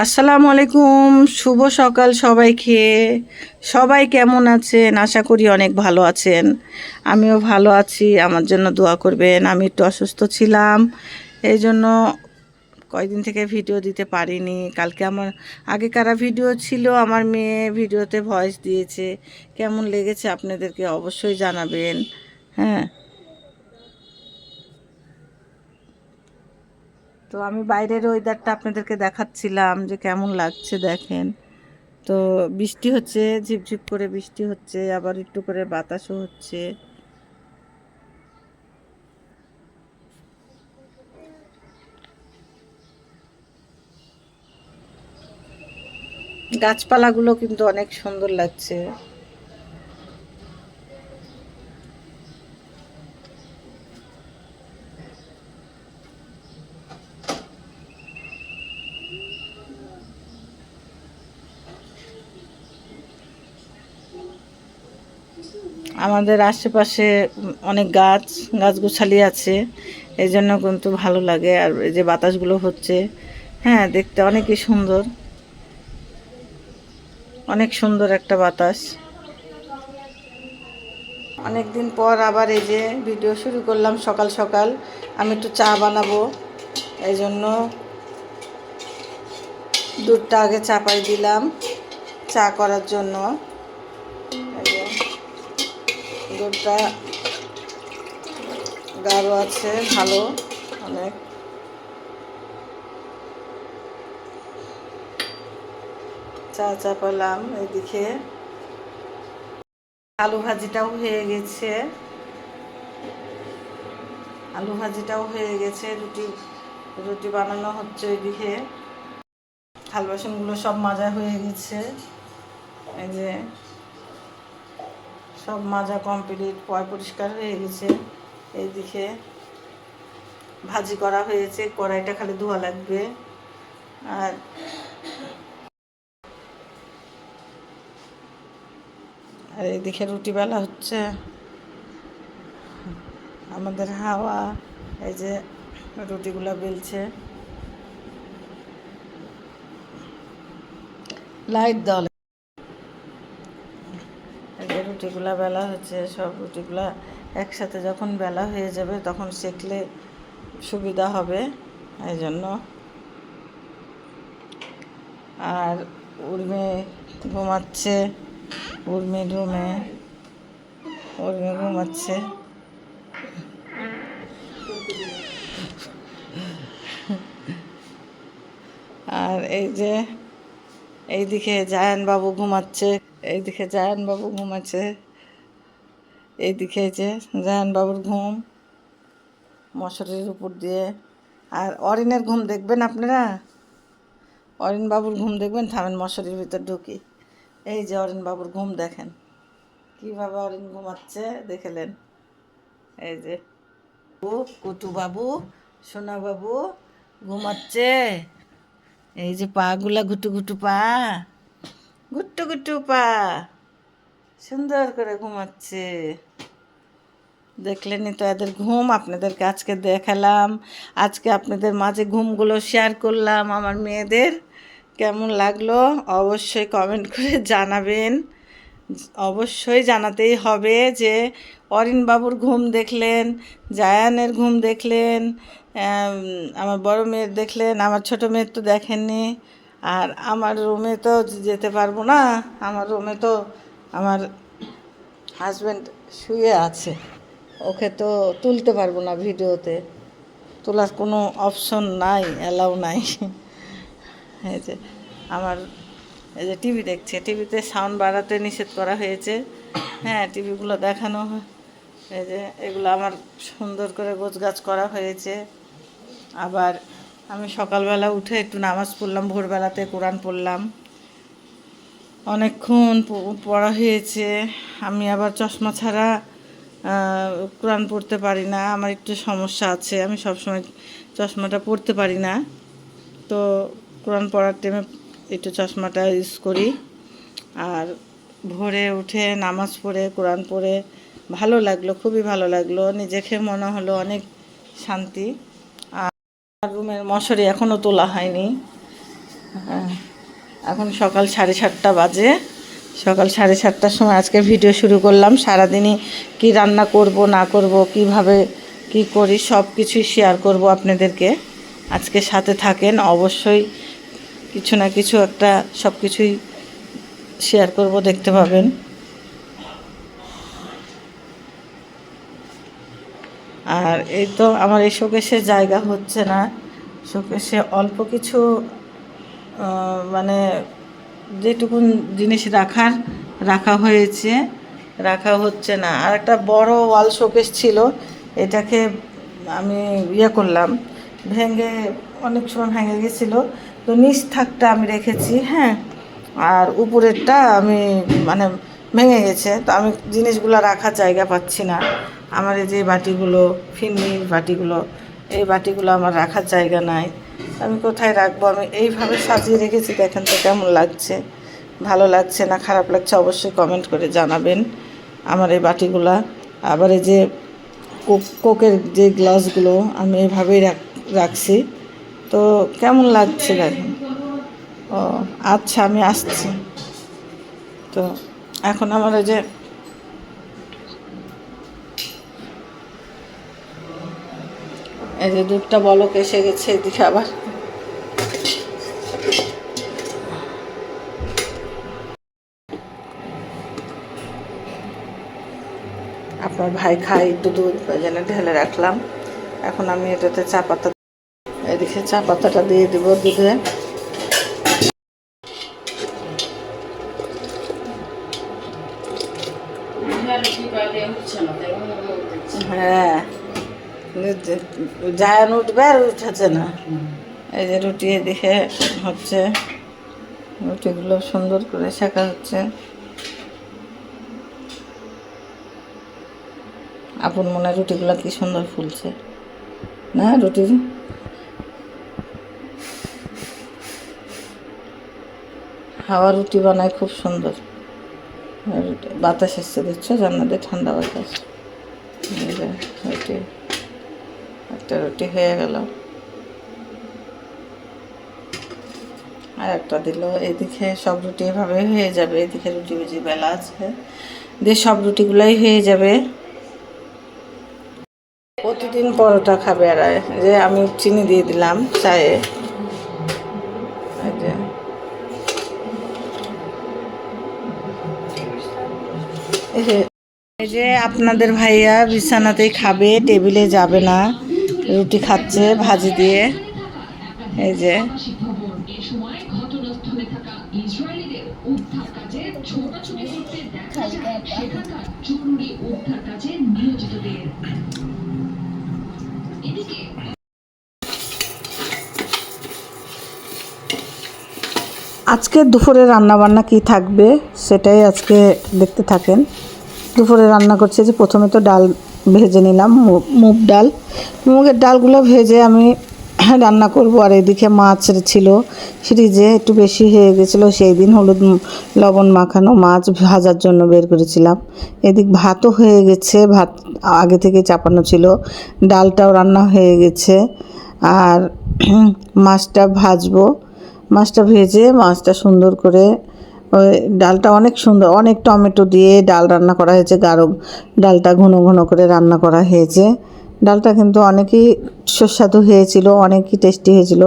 আসসালামু আলাইকুম, শুভ সকাল সবাইকে। সবাই কেমন আছেন? আশা করি অনেক ভালো আছেন। আমিও ভালো আছি, আমার জন্য দোয়া করবেন। আমি একটু অসুস্থ ছিলাম, এই জন্য কয়েকদিন থেকে ভিডিও দিতে পারিনি। কালকে আমার আগেকার ভিডিও ছিল, আমার মেয়ে ভিডিওতে ভয়েস দিয়েছে। কেমন লেগেছে আপনাদেরকে অবশ্যই জানাবেন। হ্যাঁ, তো আমি বাইরের ওয়েদারটা আপনাদেরকে দেখাচ্ছিলাম যে কেমন লাগছে দেখেন। তো বৃষ্টি হচ্ছে, ঝিপঝিপ করে বৃষ্টি হচ্ছে, আবার একটু করে বাতাসও হচ্ছে। গাছপালাগুলো কিন্তু অনেক সুন্দর লাগছে। আমাদের আশেপাশে অনেক গাছগুছালি আছে, এই জন্য কিন্তু ভালো লাগে। আর এই যে বাতাসগুলো হচ্ছে, হ্যাঁ, দেখতে অনেকই সুন্দর, অনেক সুন্দর একটা বাতাস। অনেক দিন পর আবার এই যে ভিডিও শুরু করলাম সকাল সকাল। আমি একটু চা বানাবো, এই জন্য দুধটা আগে চাপাই দিলাম চা করার জন্য। এই যে দুধটা গাঢ় আছে, ভালো অনেক। চা চাপালাম, এদিকে আলু ভাজিটাও হয়ে গেছে। আলু ভাজিটাও হয়ে গেছে, রুটি রুটি বানানো হচ্ছে ওইদিকে। থাল বাসনগুলো সব মাজা হয়ে গেছে, এই যে সব মাজা কমপ্লিট, পরিষ্কার হয়ে গেছে। এইদিকে ভাজি করা হয়েছে, কড়াইটা খালি ধোয়া লাগবে। আর আর এইদিকে রুটি বেলা হচ্ছে। আমাদের হাওয়া এই যে রুটিগুলো বেলছে। লাইট দাও। এই যে রুটিগুলা বেলা হচ্ছে, সব রুটিগুলা একসাথে যখন বেলা হয়ে যাবে তখন সেঁকলে সুবিধা হবে, এই জন্য। আর উর্মি ঘুমাচ্ছে, উর্মি ঘুমাচ্ছে। আর এই যে এইদিকে জায়ানবাবু ঘুমাচ্ছে, এইদিকে জায়ানবাবু ঘুমাচ্ছে, এইদিকে যে জায়ানবাবুর ঘুম মশারির উপর দিয়ে। আর অরিনের ঘুম দেখবেন আপনারা, অরিন বাবুর ঘুম দেখবেন। থামেন, মশারির ভিতর ঢুকি। এই যে অরিন বাবুর ঘুম দেখেন, কীভাবে অরিন ঘুমাচ্ছে দেখলেন। এই যে কুটু বাবু, সোনা বাবু ঘুমাচ্ছে। এই যে পা গুলা গুটু গুটু পা, গুট্টু গুট্টু পা, সুন্দর করে ঘুমাচ্ছে। দেখলেনই তো এদের ঘুম, আপনাদেরকে আজকে দেখালাম। আজকে আপনাদের মাঝে ঘুমগুলো শেয়ার করলাম আমার মেয়েদের। কেমন লাগলো অবশ্যই কমেন্ট করে জানাবেন। অবশ্যই জানাতেই হবে যে অরিন বাবুর ঘুম দেখলেন, জায়ানের ঘুম দেখলেন, আমার বড় মেয়ের দেখলেন, আমার ছোট মেয়ের তো দেখেননি। আর আমার রুমে তো যেতে পারবো না, আমার রুমে তো আমার হাজব্যান্ড শুয়ে আছে, ওকে তো তুলতে পারবো না ভিডিওতে, তোলার কোনো অপশন নাই, অ্যালাউ নাই। এই যে আমার এই যে টিভি দেখছে, টিভিতে সাউন্ড বাড়াতে নিষেধ করা হয়েছে। হ্যাঁ, টিভিগুলো দেখানো হয়। এই যে এগুলো আমার সুন্দর করে গোছগাছ করা হয়েছে। আবার আমি সকালবেলা উঠে একটু নামাজ পড়লাম, ভোরবেলাতে কোরআন পড়লাম, অনেকক্ষণ পড়া হয়েছে। আমি আবার চশমা ছাড়া কোরআন পড়তে পারি না, আমার একটু সমস্যা আছে, আমি সবসময় চশমাটা পড়তে পারি না। তো কোরআন পড়ার টাইমে একটু চশমাটা ইউজ করি। আর ভোরে উঠে নামাজ পড়ে কোরআন পড়ে ভালো লাগলো, খুবই ভালো লাগলো, নিজেকে মনে হলো অনেক শান্তি। আর রুমের মশারি এখনও তোলা হয়নি, হ্যাঁ, এখন সকাল 7:30 বাজে। সকাল 7:30টার সময় আজকে ভিডিও শুরু করলাম। সারাদিনই কি রান্না করব না করব, কিভাবে কি করি, সব কিছুই শেয়ার করব আপনাদেরকে। আজকে সাথে থাকেন, অবশ্যই কিছু না কিছু একটা সব কিছুই শেয়ার করব, দেখতে পাবেন। আর এই তো আমার এই শোকেসের জায়গা হচ্ছে না, শোকেসে অল্প কিছু মানে যেটুকুন জিনিস রাখা হয়েছে, রাখা হচ্ছে না। আর একটা বড় ওয়াল শোকেস ছিল, এটাকে আমি করলাম, ভেঙে, অনেক সময় ভেঙে গেছিলো, তো নিচ থাকটা আমি রেখেছি। হ্যাঁ, আর উপরেরটা আমি মানে ভেঙে গেছে, তো আমি জিনিসগুলো রাখার জায়গা পাচ্ছি না। আমার এই যে বাটিগুলো, ফিরনির বাটিগুলো, এই বাটিগুলো আমার রাখার জায়গা নাই। আমি কোথায় রাখবো? আমি এইভাবে সাজিয়ে রেখেছি, দেখেন তো কেমন লাগছে, ভালো লাগছে না খারাপ লাগছে অবশ্যই কমেন্ট করে জানাবেন। আমার এই বাটিগুলা, আবার এই যে কোকের যে গ্লাসগুলো আমি এভাবেই রাখছি, তো কেমন লাগছে দেখেন। ও আচ্ছা, আমি আসছি। তো এখন আমার ওই যে এই যে দুধটা বলক এসে গেছে, এদিকে আবার আপনার ভাই খায় একটু দুধ, ওই জন্য ঢেলে রাখলাম। এখন আমি এটাতে চা পাতা, এদিকে চা পাতাটা দিয়ে দেবো দুধে। হ্যাঁ, জায়ান উঠবে আর উঠেছে না। এই যে রুটি এদিকে হচ্ছে, রুটিগুলো সুন্দর করে শেখা হচ্ছে। আপন মনে রুটিগুলো কি সুন্দর ফুলছে না, রুটি হাওয়া রুটি বানায় খুব সুন্দর। বাতাস এসছে, দিচ্ছ জান্নাতে ঠান্ডা বাতাস। রুটি, একটা রুটি হয়ে গেল, আর একটা দিল। এদিকে সব রুটি এভাবে হয়ে যাবে, এদিকে রুটি ভেজি বেলা আছে, দিয়ে সব রুটিগুলাই হয়ে যাবে। প্রতিদিন পরোটা খাবে, আর যে আমি চিনি দিয়ে দিলাম চায়ে। এই যে আপনাদের ভাইয়া বিছানাতেই খাবে, টেবিলে যাবে না, রুটি খাচ্ছে ভাজি দিয়ে। এই যে আজকে দুপুরে রান্নাবান্না কি থাকবে সেটাই আজকে দেখতে থাকেন। দুপুরে রান্না করছে যে প্রথমে তো ডাল ভেজে নিলাম, মুগ ডাল, মুগের ডালগুলো ভেজে আমি রান্না করব। আর এদিকে মাছ ছিল ফ্রিজে, একটু বেশি হয়ে গেছিলো, সেই দিন হলুদ লবণ মাখানো মাছ ভাজার জন্য বের করেছিলাম। এদিক ভাতও হয়ে গেছে, ভাত আগে থেকে চাপানো ছিল, ডালটাও রান্না হয়ে গেছে। আর মাছটা ভাজবো, মাছটা ভেজে মাছটা সুন্দর করে, ওই ডালটা অনেক সুন্দর, অনেক টমেটো দিয়ে ডাল রান্না করা হয়েছে, গাঢ় ডালটা ঘন ঘন করে রান্না করা হয়েছে। ডালটা কিন্তু অনেকই সুস্বাদু হয়েছিল, অনেকই টেস্টি হয়েছিল।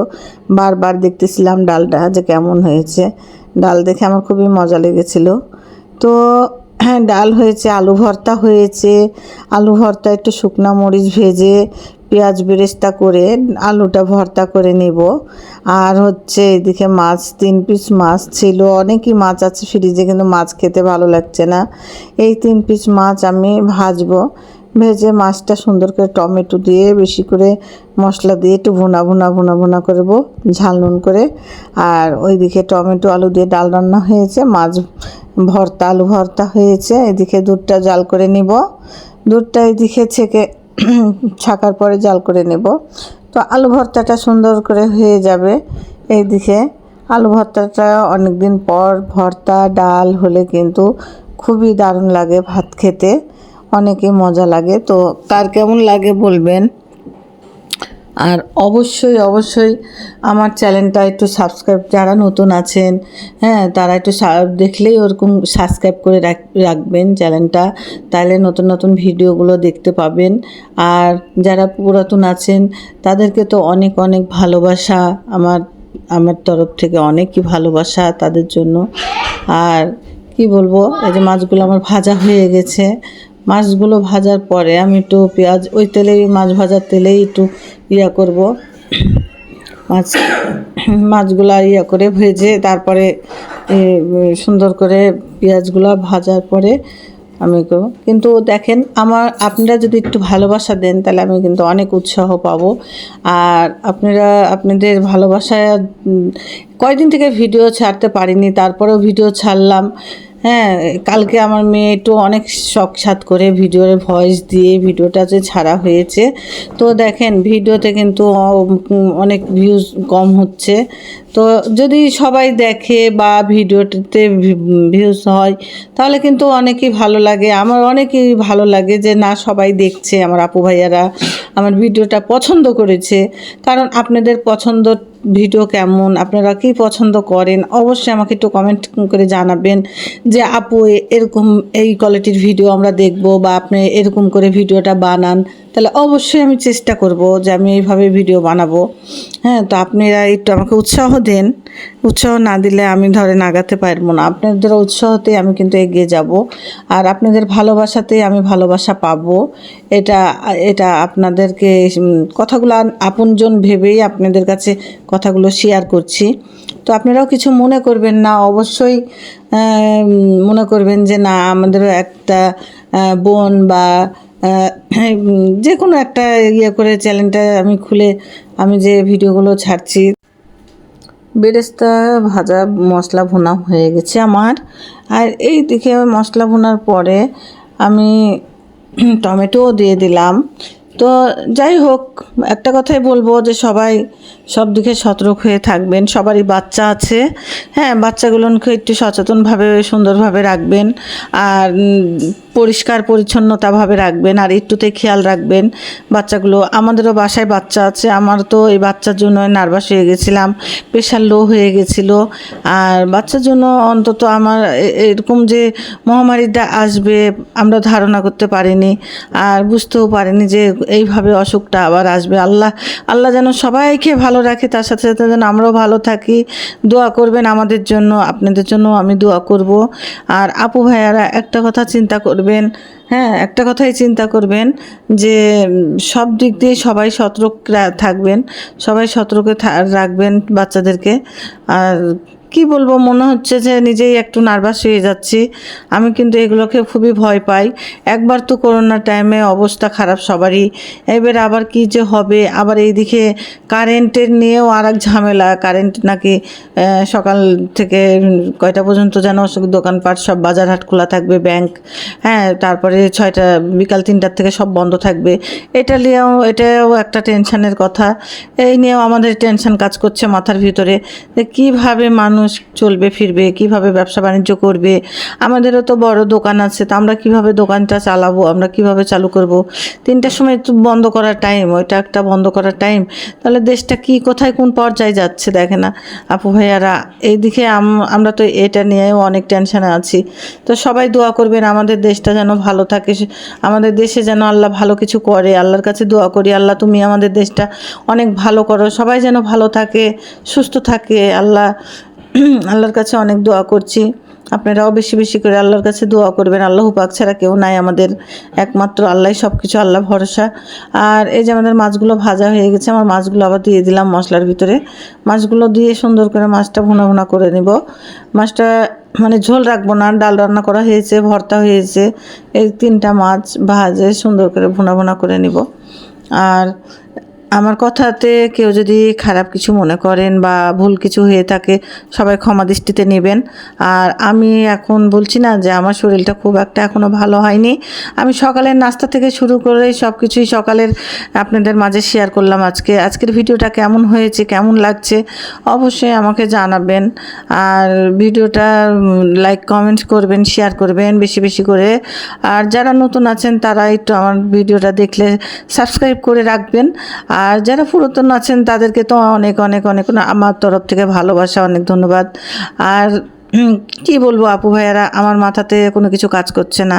বারবার দেখতেছিলাম ডালটা যে কেমন হয়েছে, ডাল দেখে আমার খুবই মজা লেগেছিলো। তো হ্যাঁ, ডাল হয়েছে, আলু ভর্তা হয়েছে। আলু ভর্তা একটু শুকনা মরিচ ভেজে পেঁয়াজ বেরেস্তা করে আলুটা ভর্তা করে নেব। আর হচ্ছে এদিকে মাছ, 3 পিস মাছ ছিল, অনেকই মাছ আছে ফ্রিজে, কিন্তু মাছ খেতে ভালো লাগছে না। এই 3 পিস মাছ আমি ভাজবো, ভেজে মাছটা সুন্দর করে টমেটো দিয়ে বেশি করে মশলা দিয়ে একটু ভুনা করবো ঝাল নুন করে। আর ওইদিকে টমেটো আলু দিয়ে ডাল রান্না হয়েছে, মাছ ভর্তা, আলু ভর্তা হয়েছে। এদিকে দুধটা জাল করে নিব, দুধটা এদিকে ছাকার পরে জাল করে নেব। তো আলু ভর্তাটা সুন্দর করে হয়ে যাবে। এইদিকে আলু ভর্তাটা অনেক দিন পর ভর্তা ডাল হলে কিন্তু খুবই দারুণ লাগে, ভাত খেতে অনেকই মজা লাগে। তো কার কেমন লাগে বলবেন। আর অবশ্যই অবশ্যই আমার চ্যানেলটা একটু সাবস্ক্রাইব, যারা নতুন আছেন হ্যাঁ তারা একটু দেখলেই ওরকম সাবস্ক্রাইব করে রাখবেন চ্যানেলটা, তাহলে নতুন নতুন ভিডিওগুলো দেখতে পাবেন। আর যারা পুরাতন আছেন তাদেরকে তো অনেক অনেক ভালোবাসা, আমার তরফ থেকে অনেকই ভালোবাসা তাদের জন্য। আর কি বলবো, এই যে মাছগুলো আমার ভাজা হয়ে গেছে। মাছগুলো ভাজার পরে আমি একটু পেঁয়াজ, ওই তেলেই মাছ ভাজার তেলেই একটু করব, মাছগুলা করে ভেজে তারপরে সুন্দর করে পেঁয়াজগুলো ভাজার পরে আমি করব। কিন্তু দেখেন আপনারা যদি একটু ভালোবাসা দেন তাহলে আমি কিন্তু অনেক উৎসাহ পাবো। আর আপনাদের ভালোবাসায় কয়দিন থেকে ভিডিও ছাড়তে পারিনি, তারপরেও ভিডিও ছাড়লাম। হ্যাঁ, কালকে আমার মেয়ে একটু অনেক শখ করে ভিডিওর ভয়েস দিয়ে ভিডিওটা যে ছাড়া হয়েছে, তো দেখেন ভিডিওতে কিন্তু অনেক ভিউজ কম হচ্ছে। তো যদি সবাই দেখে বা ভিডিওতে ভিউজ হয় তাহলে কিন্তু অনেকই ভালো লাগে, আমার অনেকই ভালো লাগে যে না সবাই দেখছে, আমার আপু ভাইয়ারা আমার ভিডিওটা পছন্দ করেছে। কারণ আপনাদের পছন্দ ভিডিও কেমন, আপনারা কি পছন্দ করেন অবশ্যই আমাকে একটু কমেন্ট করে জানাবেন যে আপু এরকম এই কোয়ালিটির ভিডিও আমরা দেখব, বা আপনি এরকম করে ভিডিওটা বানান, তাহলে অবশ্যই আমি চেষ্টা করব যে আমি এইভাবে ভিডিও বানাবো। হ্যাঁ, তো আপনারা একটু আমাকে উৎসাহ দেন, উৎসাহ না দিলে আমি ধরেন আগাতে পারবো না। আপনাদের উৎসাহতে আমি কিন্তু এগিয়ে যাব, আর আপনাদের ভালোবাসাতেই আমি ভালোবাসা পাবো। এটা এটা আপনাদেরকে কথাগুলো আপনজন ভেবেই আপনাদের কাছে কথাগুলো শেয়ার করছি। তো আপনারাও কিছু মনে করবেন না, অবশ্যই মনে করবেন যে না আমাদেরও একটা বোন বা যে কোনো একটা করে চ্যানেলটা আমি খুলে আমি যে ভিডিওগুলো ছাড়ছি। বেরেস্তা ভাজা মশলা ভুনা হয়ে গেছে আমার। আর এই দিকে মশলা ভুনার পরে আমি টমেটোও দিয়ে দিলাম। তো যাই হোক, একটা কথাই বলবো যে সবাই সব দিকে সতর্ক হয়ে থাকবেন। সবারই বাচ্চা আছে, হ্যাঁ বাচ্চাগুলোকে একটু সচেতনভাবে সুন্দরভাবে রাখবেন, আর পরিষ্কার পরিচ্ছন্নতাভাবে রাখবেন, আর একটুতে খেয়াল রাখবেন বাচ্চাগুলো। আমাদেরও বাসায় বাচ্চা আছে, আমার তো এই বাচ্চার জন্য নার্ভাস হয়ে গেছিলাম, প্রেশার লো হয়ে গেছিলো। আর বাচ্চার জন্য অন্তত আমার এরকম যে মহামারীটা আসবে আমরা ধারণা করতে পারিনি, আর বুঝতেও পারিনি যে এইভাবে অসুখটা আবার আসবে। আল্লাহ যেন সবাইকে ভালো রাখে, তার সাথে সাথে যেন আমরাও ভালো থাকি। দোয়া করবেন আমাদের জন্য, আপনাদের জন্য আমি দোয়া করব। আর আপু ভাইয়ারা একটা কথা চিন্তা করবেন, হ্যাঁ একটা কথাই চিন্তা করবেন যে সব দিক দিয়ে সবাই সতর্ক থাকবেন, সবাই সতর্ক রাখবেন বাচ্চাদেরকে। আর কি বলবো, মনে হচ্ছে যে নিজেই একটু নার্ভাস হয়ে যাচ্ছি। আমি কিন্তু এগুলোকে খুবই ভয় পাই। একবার তো করোনার টাইমে অবস্থা খারাপ সবারই, এবার আবার কি যে হবে। আবার এইদিকে কারেন্টের নিয়েও আর এক ঝামেলা, কারেন্ট নাকি সকাল থেকে কয়টা পর্যন্ত যেন দোকানপাট সব বাজারহাট খোলা থাকবে, ব্যাংক, হ্যাঁ তারপরে বিকাল 3টার থেকে সব বন্ধ থাকবে। এটাও একটা টেনশনের কথা। এই নিয়েও আমাদের টেনশন কাজ করছে মাথার ভিতরে, যে কীভাবে মানুষ চলবে ফিরবে, কিভাবে ব্যবসা বাণিজ্য করবে। আমাদেরও তো বড় দোকান আছে, তো আমরা কিভাবে দোকানটা চালাবো, আমরা কিভাবে চালু করব। 3টার সময় তো বন্ধ করার টাইম, ওইটা একটা বন্ধ করার টাইম। তাহলে দেশটা কি কোথায় কোন পর্যায়ে যাচ্ছে দেখে না আপু ভাইয়ারা। এইদিকে আমরা তো এটা নিয়েও অনেক টেনশনে আছি। তো সবাই দোয়া করবেন আমাদের দেশটা যেন ভালো থাকে, আমাদের দেশে যেন আল্লাহ ভালো কিছু করে। আল্লাহর কাছে দোয়া করি, আল্লাহ তুমি আমাদের দেশটা অনেক ভালো করো, সবাই যেন ভালো থাকে, সুস্থ থাকে। আল্লাহর কাছে অনেক দোয়া করছি। আপনারাও বেশি বেশি করে আল্লাহর কাছে দোয়া করবেন। আল্লাহ পাক ছাড়া কেউ নাই আমাদের, একমাত্র আল্লাহই সব কিছু, আল্লাহ ভরসা। আর এই যে আমাদের মাছগুলো ভাজা হয়ে গেছে, আমার মাছগুলো আবার দিয়ে দিলাম মশলার ভিতরে। মাছগুলো দিয়ে সুন্দর করে মাছটা ভুনা করে নেব। মাছটা মানে ঝোল রাখবো না, ডাল রান্না করা হয়েছে, ভর্তা হয়েছে, এই 3টা মাছ ভাজে সুন্দর করে ভুনা করে নিব। আর আমার কথাতে কেউ যদি খারাপ কিছু মনে করেন বা ভুল কিছু হয়ে থাকে সবাই ক্ষমা দৃষ্টিতে নেবেন। আর আমি এখন বলছি না যে আমার শরীরটা খুব একটা এখনও ভালো হয়নি। আমি সকালের নাস্তা থেকে শুরু করে সব কিছুই সকালের আপনাদের মাঝে শেয়ার করলাম। আজকের ভিডিওটা কেমন হয়েছে, কেমন লাগছে অবশ্যই আমাকে জানাবেন। আর ভিডিওটা লাইক কমেন্ট করবেন, শেয়ার করবেন বেশি বেশি করে। আর যারা নতুন আছেন তারা একটু আমার ভিডিওটা দেখলে সাবস্ক্রাইব করে রাখবেন। আর যারা পুরাতন আছেন তাদেরকে তো অনেক অনেক অনেক আমার তরফ থেকে ভালোবাসা, অনেক ধন্যবাদ। আর কি বলবো আপু ভাইয়ারা, আমার মাথাতে কোনো কিছু কাজ করছে না।